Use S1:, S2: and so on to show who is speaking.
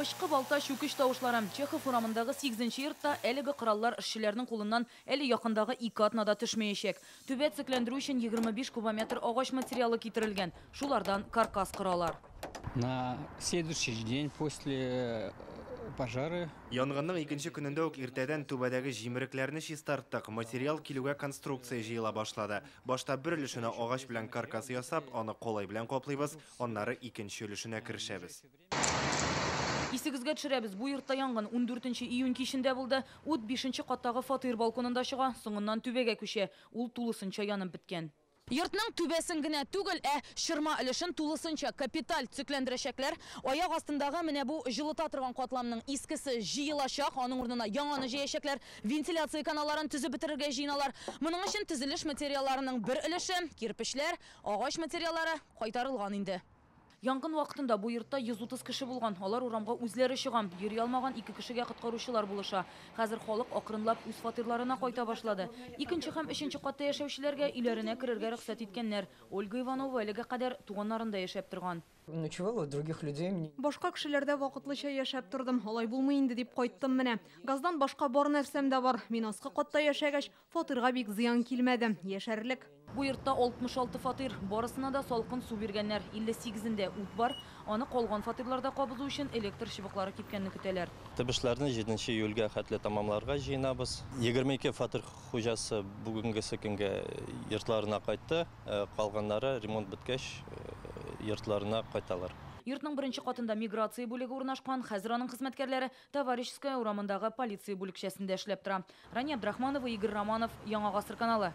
S1: Пышқы балта шүкіш тауышларым. Чехов урамындағы 8-ші йыртта әлігі қыраллар ішшілердің қолынан әлі яқындағы 2 атнада түшмейшек. Төбет циклендіру үшін 25 кубометр ағаш материалы кетірілген. Шулардан каркас қыралар.
S2: На следующий день после пожары
S3: Янгынның икенче көнендә үк иртәдән түбәдәге җимерекләрне чистарттык. Материал килүгә конструкция җыела башлады. Башта бер өлешенә агач белән каркас ясап, аны колай белән каплыйбыз, аннары икенче өлешенә керешәбез.
S1: Исегізге төшерәбез. Бу йортта янгын 14 июнь кичендә булды. Ут 5-нче каттагы фатир балконында чыга, соңыннан түбәгә күчә. Ул тулысынча янып беткән. Йортның түбәсен генә түгел, шырма өлешен тулысынча капиталь циклендерәчәкләр. Аяк астындагы менә бу җылыта торган катламның искесе җыелачак, аның урынына яңаны җәячәкләр, вентиляция каналларын төзеп бетерергә җыйналар. Моның өчен төзелеш материалларының бер өлеше, кирпечләр, агач материаллары кайтарылган инде. Янгын вакытында бу йортта 130 кеше булган. Алар урамга үзләре чыгам. Йөри алмаган 2 кешегә коткаручылар булыша. Хәзер халык акрынлап үз фатирларына кайта башлады. 2-нче һәм 3-нче катта яшәүчеләргә өйләренә керергә рөхсәт иткәннәр. Ольга Иванова әлегә кадәр туганнарында яшәп торган.
S4: Ночевала у других людей.
S5: Башка кешеләрдә вакытлыча яшәп тордым. Алай булмый инде дип кайттым менә. Газдан башка бар нәрсәм дә бар. Мин аскы катта яшәгәч, фатирга бик зыян килмәде. Яшәрлек.
S1: Бу йортта 66 фатир, барысына да салкын су биргәннәр. 58-дә ут бар. Аны калган фатирларда кабызу өчен электр чыбыклары кипкәнне көтәләр.
S6: Төбешләрне 7-нче июльгә хәтле тамамларга җыенабыз. 22 фатир хуҗасы бүгенге көнгә йортларына кайтты. Калганнары ремонт беткәч йортларына кайталар.
S1: Йортның беренче катында миграция бүлеге урнашкан. Хәзер аның хезмәткәрләре Товарищеская урамындагы полиция бүлекчәсендә эшләп тора. Рания Абдрахманова, Игорь Романов, Яңа гасыр каналы.